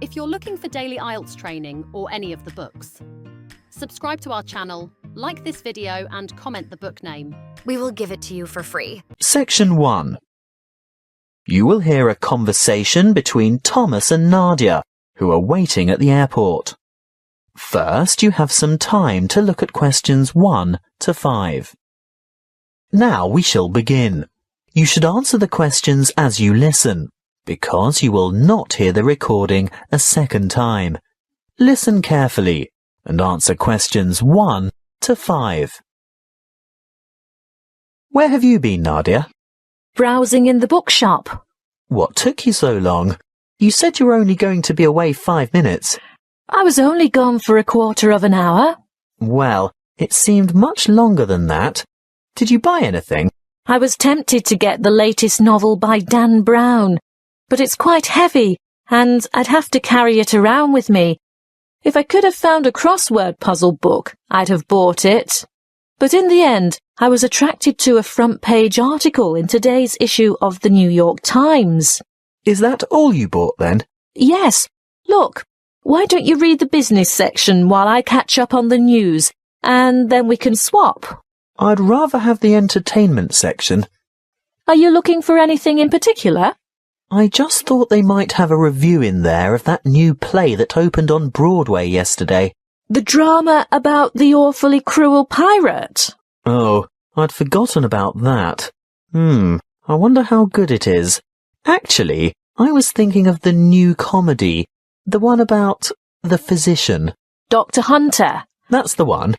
If you're looking for daily Ielts training or any of the books, subscribe to our channel, like this video and comment the book name. We will give it to you for free. Section 1. You will hear a conversation between Thomas and Nadia, who are waiting at the airport. First, you have some time to look at questions 1 to 5. Now we shall begin. You should answer the questions as you listen, because you will not hear the recording a second time. Listen carefully and answer questions 1 to 5. Where have you been, Nadia? Browsing in the bookshop. What took you so long? You said you were only going to be away 5 minutes. I was only gone for a quarter of an hour. Well, it seemed much longer than that. Did you buy anything? I was tempted to get the latest novel by Dan Brown, but it's quite heavy, and I'd have to carry it around with me. If I could have found a crossword puzzle book, I'd have bought it. But in the end, I was attracted to a front-page article in today's issue of the New York Times. Is that all you bought then? Yes. Look, why don't you read the business section while I catch up on the news, and then we can swap? I'd rather have the entertainment section. Are you looking for anything in particular? I just thought they might have a review in there of that new play that opened on Broadway yesterday. The drama about the awfully cruel pirate. Oh, I'd forgotten about that. I wonder how good it is. Actually, I was thinking of the new comedy, the one about the physician. Dr. Hunter. That's the one.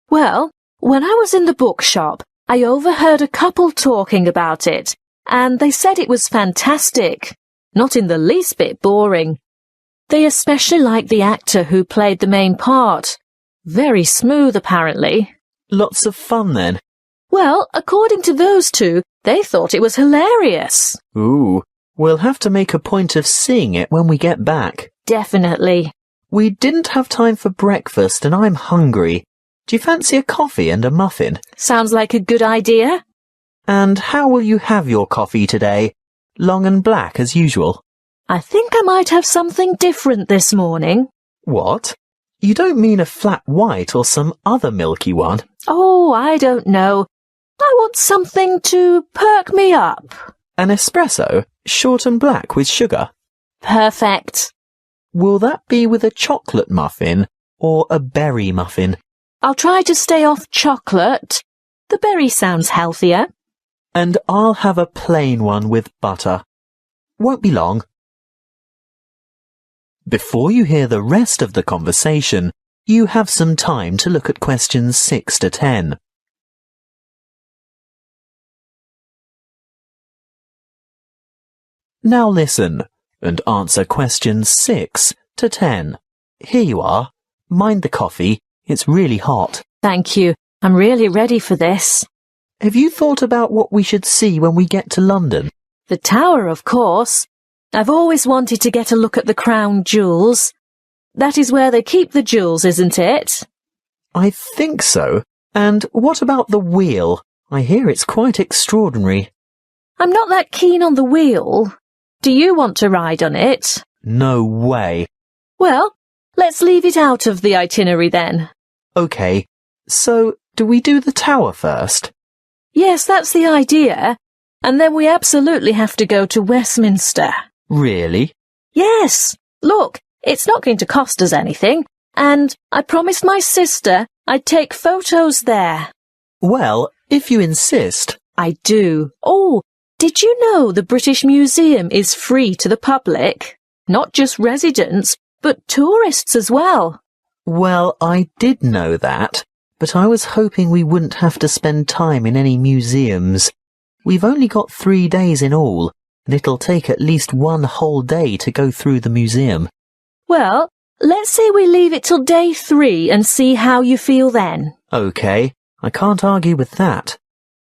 Well, when I was in the bookshop, I overheard a couple talking about it, and they said it was fantastic, not in the least bit boring. They especially liked the actor who played the main part. Very smooth, apparently. Lots of fun, then. Well, according to those two, they thought it was hilarious. Ooh, we'll have to make a point of seeing it when we get back. Definitely. We didn't have time for breakfast and I'm hungry. Do you fancy a coffee and a muffin? Sounds like a good idea. And how will you have your coffee today? Long and black as usual? I think I might have something different this morning. What? You don't mean a flat white or some other milky one? Oh, I don't know. I want something to perk me up. An espresso, short and black with sugar? Perfect. Will that be with a chocolate muffin or a berry muffin? I'll try to stay off chocolate. The berry sounds healthier. And I'll have a plain one with butter. Won't be long. Before you hear the rest of the conversation, you have some time to look at questions 6 to 10. Now listen and answer questions 6 to 10. Here you are. Mind the coffee. It's really hot. Thank you. I'm really ready for this. Have you thought about what we should see when we get to London? The Tower, of course. I've always wanted to get a look at the crown jewels. That is where they keep the jewels, isn't it? I think so. And what about the wheel? I hear it's quite extraordinary. I'm not that keen on the wheel. Do you want to ride on it? No way. Well, let's leave it out of the itinerary then. OK, so do we do the tower first? Yes, that's the idea. And then we absolutely have to go to Westminster. Really? Yes. Look, it's not going to cost us anything. And I promised my sister I'd take photos there. Well, if you insist. I do. Oh, did you know the British Museum is free to the public? Not just residents, but tourists as well. Well, I did know that, but I was hoping we wouldn't have to spend time in any museums. We've only got 3 days in all, and it'll take at least 1 whole day to go through the museum. Well, let's say we leave it till day 3 and see how you feel then. OK, I can't argue with that.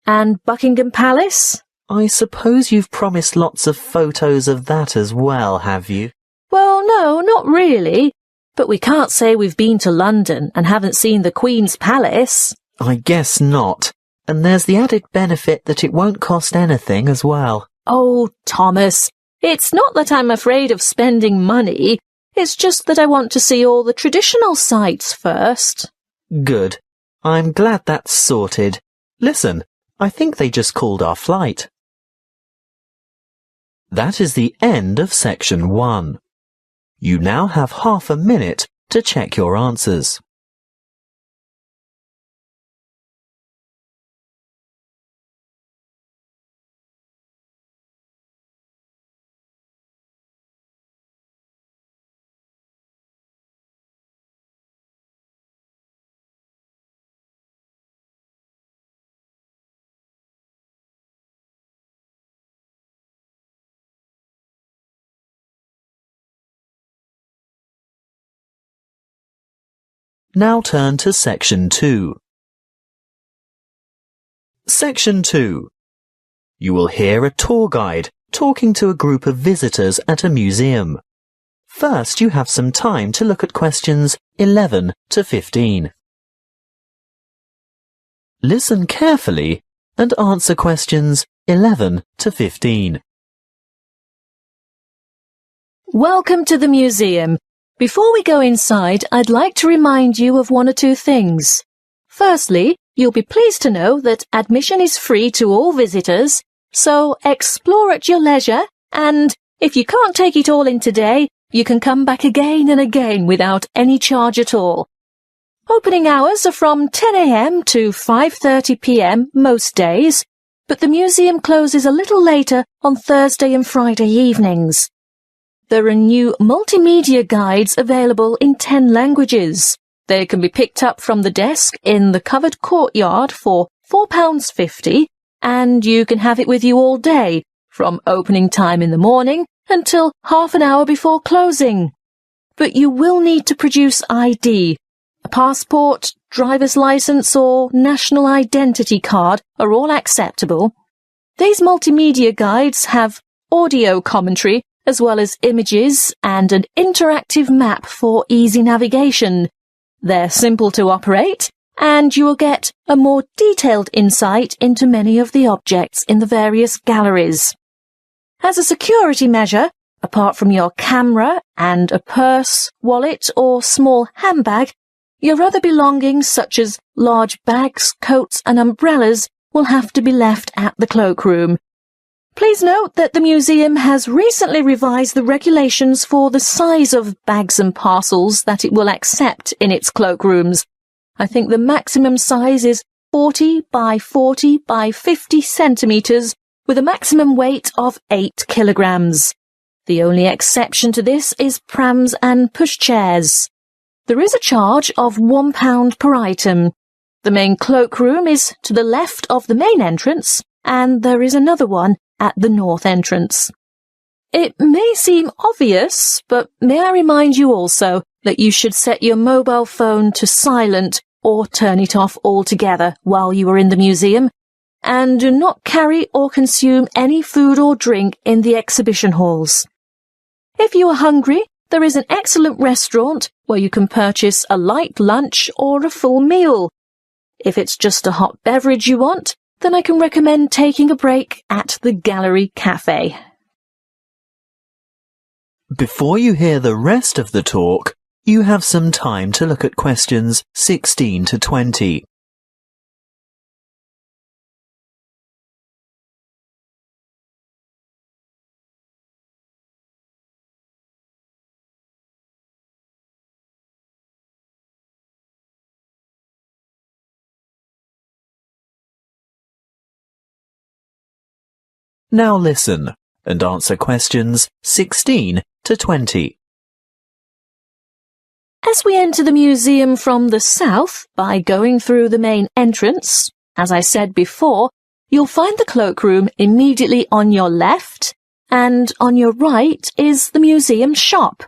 And Buckingham Palace? I suppose you've promised lots of photos of that as well, have you? Well, no, not really. But we can't say we've been to London and haven't seen the Queen's Palace. I guess not. And there's the added benefit that it won't cost anything as well. Oh, Thomas, it's not that I'm afraid of spending money. It's just that I want to see all the traditional sites first. Good. I'm glad that's sorted. Listen, I think they just called our flight. That is the end of section 1. You now have half a minute to check your answers. Now turn to section 2. Section 2. You will hear a tour guide talking to a group of visitors at a museum. First, you have some time to look at questions 11 to 15. Listen carefully and answer questions 11 to 15. Welcome to the museum. Before we go inside, I'd like to remind you of one or two things. Firstly, you'll be pleased to know that admission is free to all visitors, so explore at your leisure, and if you can't take it all in today, you can come back again and again without any charge at all. Opening hours are from 10 a.m. to 5:30 p.m. most days, but the museum closes a little later on Thursday and Friday evenings. There are new multimedia guides available in 10 languages. They can be picked up from the desk in the covered courtyard for £4.50, and you can have it with you all day, from opening time in the morning until half an hour before closing. But you will need to produce ID. A passport, driver's license or national identity card are all acceptable. These multimedia guides have audio commentary as well as images and an interactive map for easy navigation. They're simple to operate, and you will get a more detailed insight into many of the objects in the various galleries. As a security measure, apart from your camera and a purse, wallet or small handbag, your other belongings such as large bags, coats and umbrellas will have to be left at the cloakroom. Please note that the museum has recently revised the regulations for the size of bags and parcels that it will accept in its cloakrooms. I think the maximum size is 40 by 40 by 50 centimetres with a maximum weight of 8 kilograms. The only exception to this is prams and pushchairs. There is a charge of £1 per item. The main cloakroom is to the left of the main entrance, and there is another one at the north entrance. It may seem obvious, but may I remind you also that you should set your mobile phone to silent or turn it off altogether while you are in the museum, and do not carry or consume any food or drink in the exhibition halls. If you are hungry, there is an excellent restaurant where you can purchase a light lunch or a full meal. If it's just a hot beverage you want, then I can recommend taking a break at the Gallery Cafe. Before you hear the rest of the talk, you have some time to look at questions 16 to 20. Now listen and answer questions 16 to 20. As we enter the museum from the south by going through the main entrance, as I said before, you'll find the cloakroom immediately on your left, and on your right is the museum shop.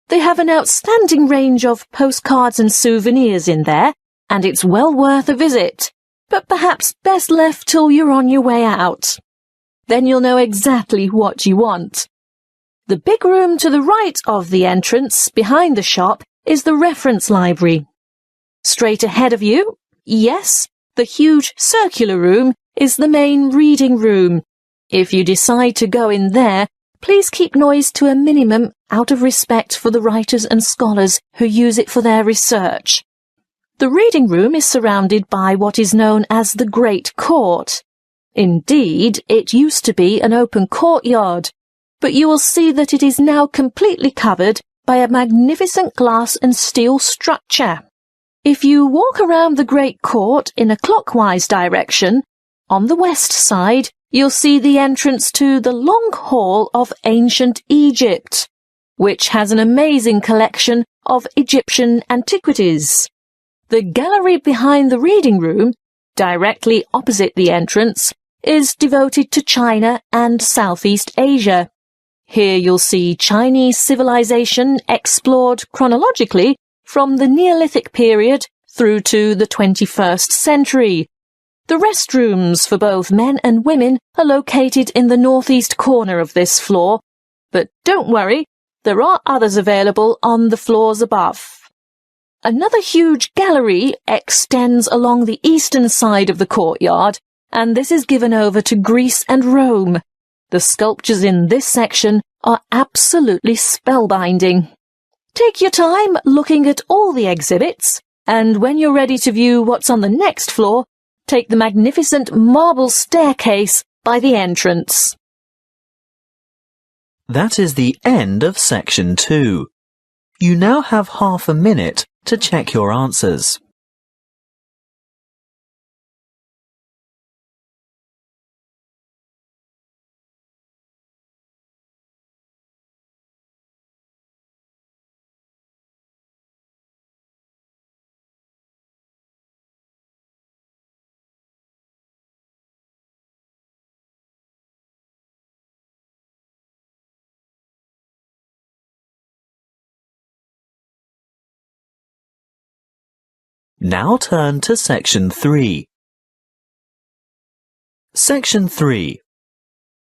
They have an outstanding range of postcards and souvenirs in there, and it's well worth a visit, but perhaps best left till you're on your way out. Then you'll know exactly what you want. The big room to the right of the entrance, behind the shop, is the reference library. Straight ahead of you, yes, the huge circular room is the main reading room. If you decide to go in there, Please keep noise to a minimum out of respect for the writers and scholars who use it for their research. The reading room is surrounded by what is known as the Great Court. Indeed, it used to be an open courtyard, but you will see that it is now completely covered by a magnificent glass and steel structure. If you walk around the Great Court in a clockwise direction, on the west side, you'll see the entrance to the Long Hall of Ancient Egypt, which has an amazing collection of Egyptian antiquities. The gallery behind the reading room, directly opposite the entrance, is devoted to China and Southeast Asia. Here you'll see Chinese civilization explored chronologically from the Neolithic period through to the 21st century. The restrooms for both men and women are located in the northeast corner of this floor, but don't worry, there are others available on the floors above. Another huge gallery extends along the eastern side of the courtyard, and this is given over to Greece and Rome. The sculptures in this section are absolutely spellbinding. Take your time looking at all the exhibits, and when you're ready to view what's on the next floor, take the magnificent marble staircase by the entrance. That is the end of section 2. You now have half a minute to check your answers. Now turn to section 3. Section 3.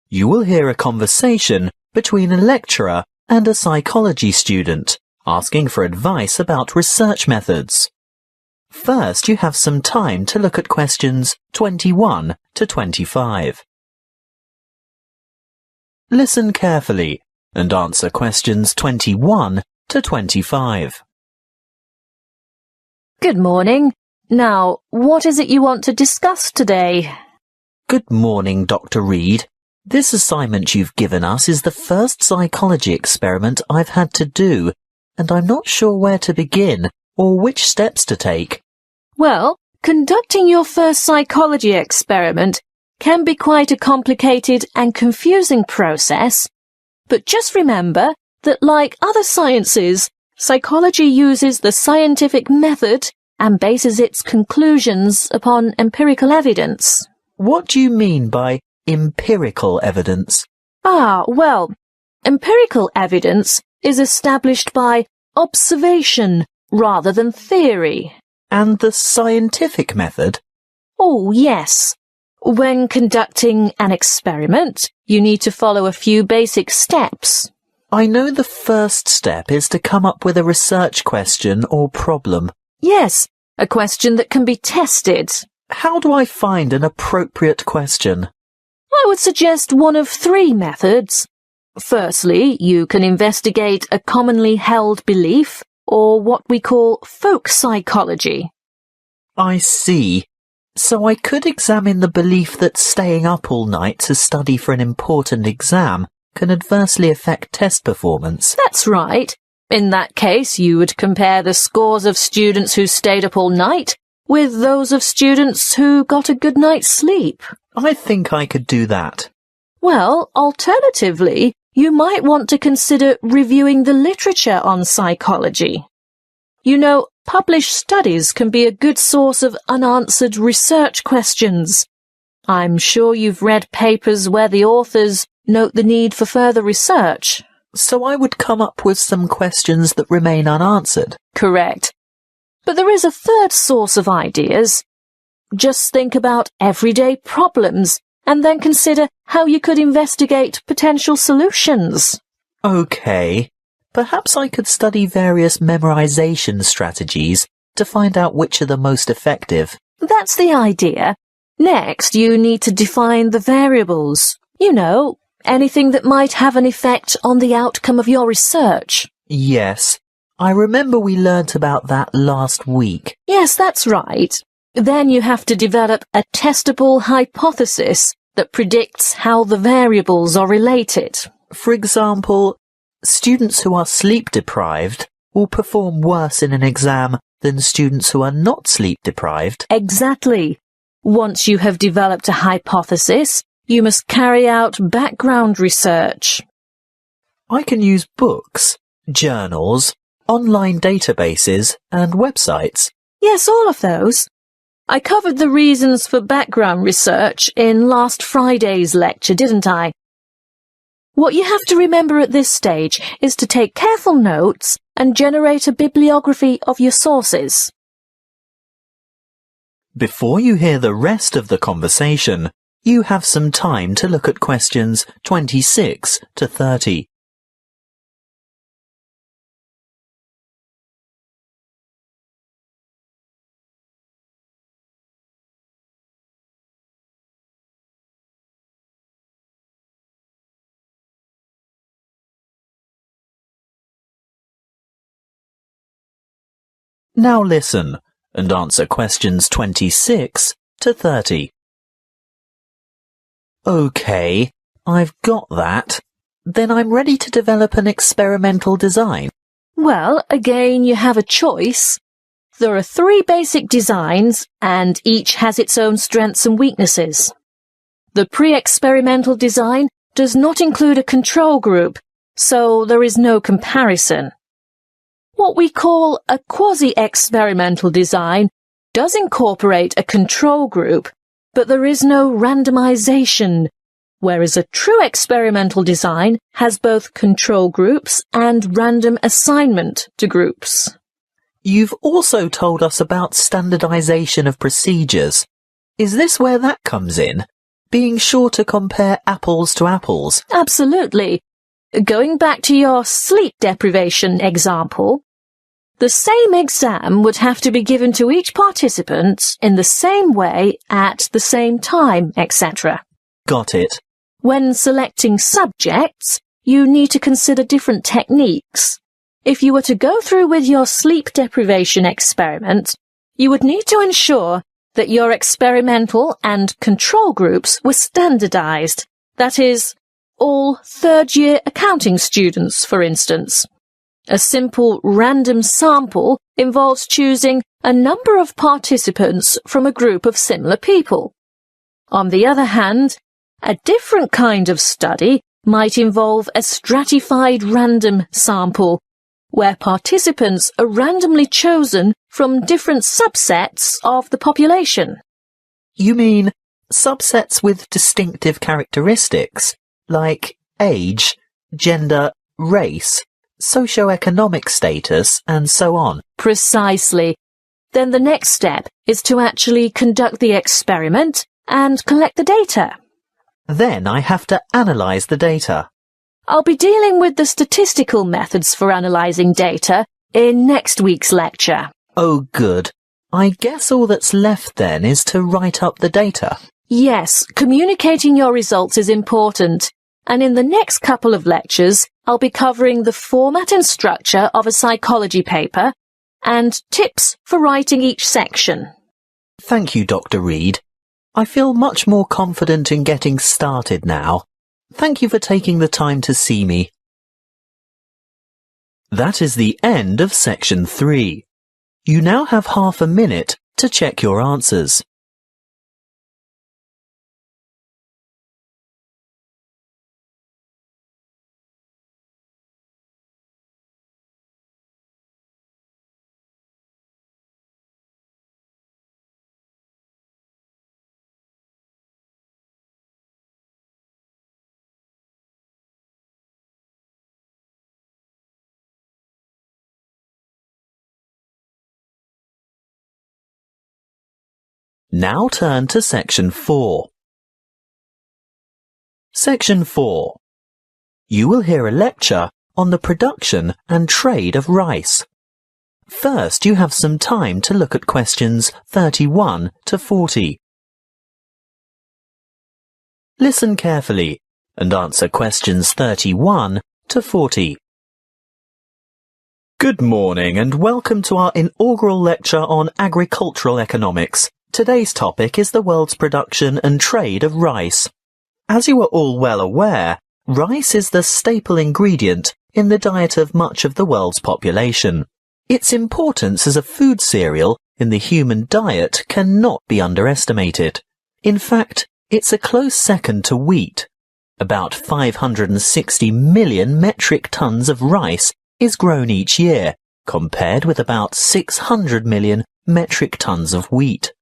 You will hear a conversation between a lecturer and a psychology student asking for advice about research methods. First, you have some time to look at questions 21 to 25. Listen carefully and answer questions 21 to 25. Good morning. Now, what is it you want to discuss today? Good morning, Dr. Reed. This assignment you've given us is the first psychology experiment I've had to do, and I'm not sure where to begin or which steps to take. Well, conducting your first psychology experiment can be quite a complicated and confusing process, but just remember that like other sciences, psychology uses the scientific method and bases its conclusions upon empirical evidence. What do you mean by empirical evidence? Well, empirical evidence is established by observation rather than theory. And the scientific method? Oh, yes. When conducting an experiment, you need to follow a few basic steps. I know the first step is to come up with a research question or problem. Yes, a question that can be tested. How do I find an appropriate question? I would suggest one of 3 methods. Firstly, you can investigate a commonly held belief, or what we call folk psychology. I see. So I could examine the belief that staying up all night to study for an important exam can adversely affect test performance. That's right. In that case, you would compare the scores of students who stayed up all night with those of students who got a good night's sleep. I think I could do that. Well, alternatively, you might want to consider reviewing the literature on psychology. You know, published studies can be a good source of unanswered research questions. I'm sure you've read papers where the authors note the need for further research. So I would come up with some questions that remain unanswered. Correct. But there is a third source of ideas. Just think about everyday problems and then consider how you could investigate potential solutions. Okay. Perhaps I could study various memorization strategies to find out which are the most effective. That's the idea. Next, you need to define the variables. You know, Anything that might have an effect on the outcome of your research? Yes, I remember we learnt about that last week. Yes, that's right. Then you have to develop a testable hypothesis that predicts how the variables are related. For example, students who are sleep deprived will perform worse in an exam than students who are not sleep deprived. Exactly. Once you have developed a hypothesis, you must carry out background research. I can use books, journals, online databases and websites. Yes, all of those. I covered the reasons for background research in last Friday's lecture, didn't I? What you have to remember at this stage is to take careful notes and generate a bibliography of your sources. Before you hear the rest of the conversation, you have some time to look at questions 26 to 30. Now listen and answer questions 26 to 30. OK, I've got that. Then I'm ready to develop an experimental design. Well, again, you have a choice. There are 3 basic designs, and each has its own strengths and weaknesses. The pre-experimental design does not include a control group, so there is no comparison. What we call a quasi-experimental design does incorporate a control group, but there is no randomization, whereas a true experimental design has both control groups and random assignment to groups. You've also told us about standardization of procedures. Is this where that comes in? Being sure to compare apples to apples? Absolutely. Going back to your sleep deprivation example, the same exam would have to be given to each participant in the same way at the same time, etc. Got it. When selecting subjects, you need to consider different techniques. If you were to go through with your sleep deprivation experiment, you would need to ensure that your experimental and control groups were standardized. That is, all third-year accounting students, for instance. A simple random sample involves choosing a number of participants from a group of similar people. On the other hand, a different kind of study might involve a stratified random sample, where participants are randomly chosen from different subsets of the population. You mean subsets with distinctive characteristics, like age, gender, race, socioeconomic status, and so on? Precisely. Then the next step is to actually conduct the experiment and collect the data. Then I have to analyze the data. I'll be dealing with the statistical methods for analyzing data in next week's lecture. Oh, good. I guess all that's left then is to write up the data. Yes, communicating your results is important, and in the next couple of lectures, I'll be covering the format and structure of a psychology paper and tips for writing each section. Thank you, Dr. Reed. I feel much more confident in getting started now. Thank you for taking the time to see me. That is the end of section 3. You now have half a minute to check your answers. Now turn to section 4. Section 4. You will hear a lecture on the production and trade of rice. First, you have some time to look at questions 31 to 40. Listen carefully and answer questions 31 to 40. Good morning and welcome to our inaugural lecture on agricultural economics. Today's topic is the world's production and trade of rice. As you are all well aware, rice is the staple ingredient in the diet of much of the world's population. Its importance as a food cereal in the human diet cannot be underestimated. In fact, it's a close second to wheat. About 560 million metric tons of rice is grown each year, compared with about 600 million metric tons of wheat.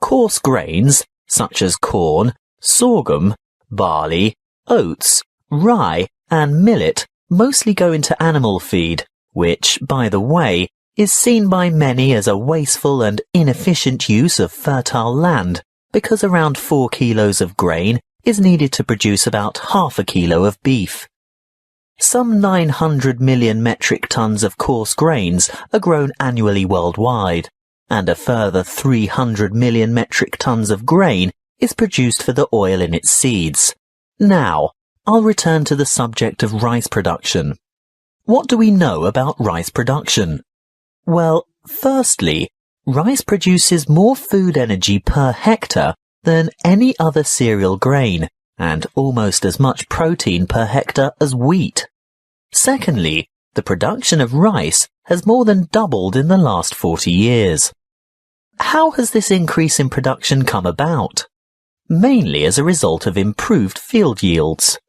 Coarse grains, such as corn, sorghum, barley, oats, rye, and millet mostly go into animal feed, which, by the way, is seen by many as a wasteful and inefficient use of fertile land, because around 4 kilos of grain is needed to produce about half a kilo of beef. Some 900 million metric tons of coarse grains are grown annually worldwide, and a further 300 million metric tons of grain is produced for the oil in its seeds. Now, I'll return to the subject of rice production. What do we know about rice production? Well, firstly, rice produces more food energy per hectare than any other cereal grain, and almost as much protein per hectare as wheat. Secondly, the production of rice has more than doubled in the last 40 years. How has this increase in production come about? Mainly as a result of improved field yields.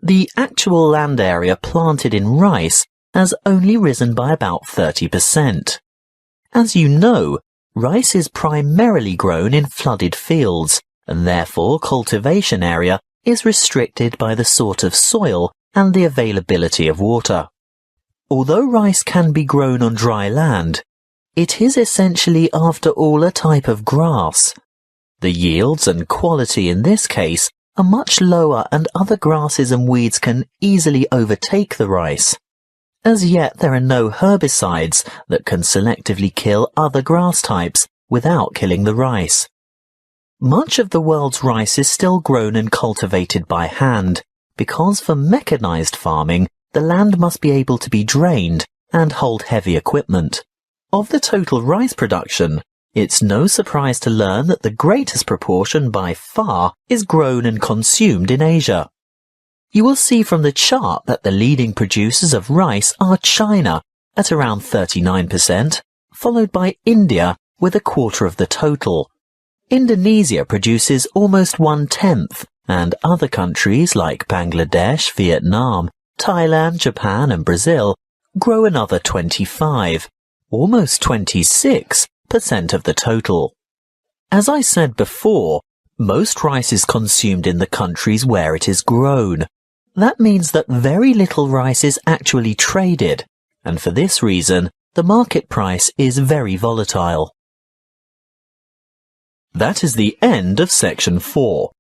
The actual land area planted in rice has only risen by about 30%. As you know, rice is primarily grown in flooded fields, and therefore cultivation area is restricted by the sort of soil and the availability of water. Although rice can be grown on dry land, it is essentially after all a type of grass. The yields and quality in this case are much lower and other grasses and weeds can easily overtake the rice. As yet there are no herbicides that can selectively kill other grass types without killing the rice. Much of the world's rice is still grown and cultivated by hand, because for mechanized farming, the land must be able to be drained and hold heavy equipment. Of the total rice production, it's no surprise to learn that the greatest proportion by far is grown and consumed in Asia. You will see from the chart that the leading producers of rice are China at around 39%, followed by India with a quarter of the total. Indonesia produces almost 1/10, and other countries like Bangladesh, Vietnam, Thailand, Japan and Brazil grow another 25, almost 26% of the total. As I said before, most rice is consumed in the countries where it is grown. That means that very little rice is actually traded, and for this reason, the market price is very volatile. That is the end of section 4.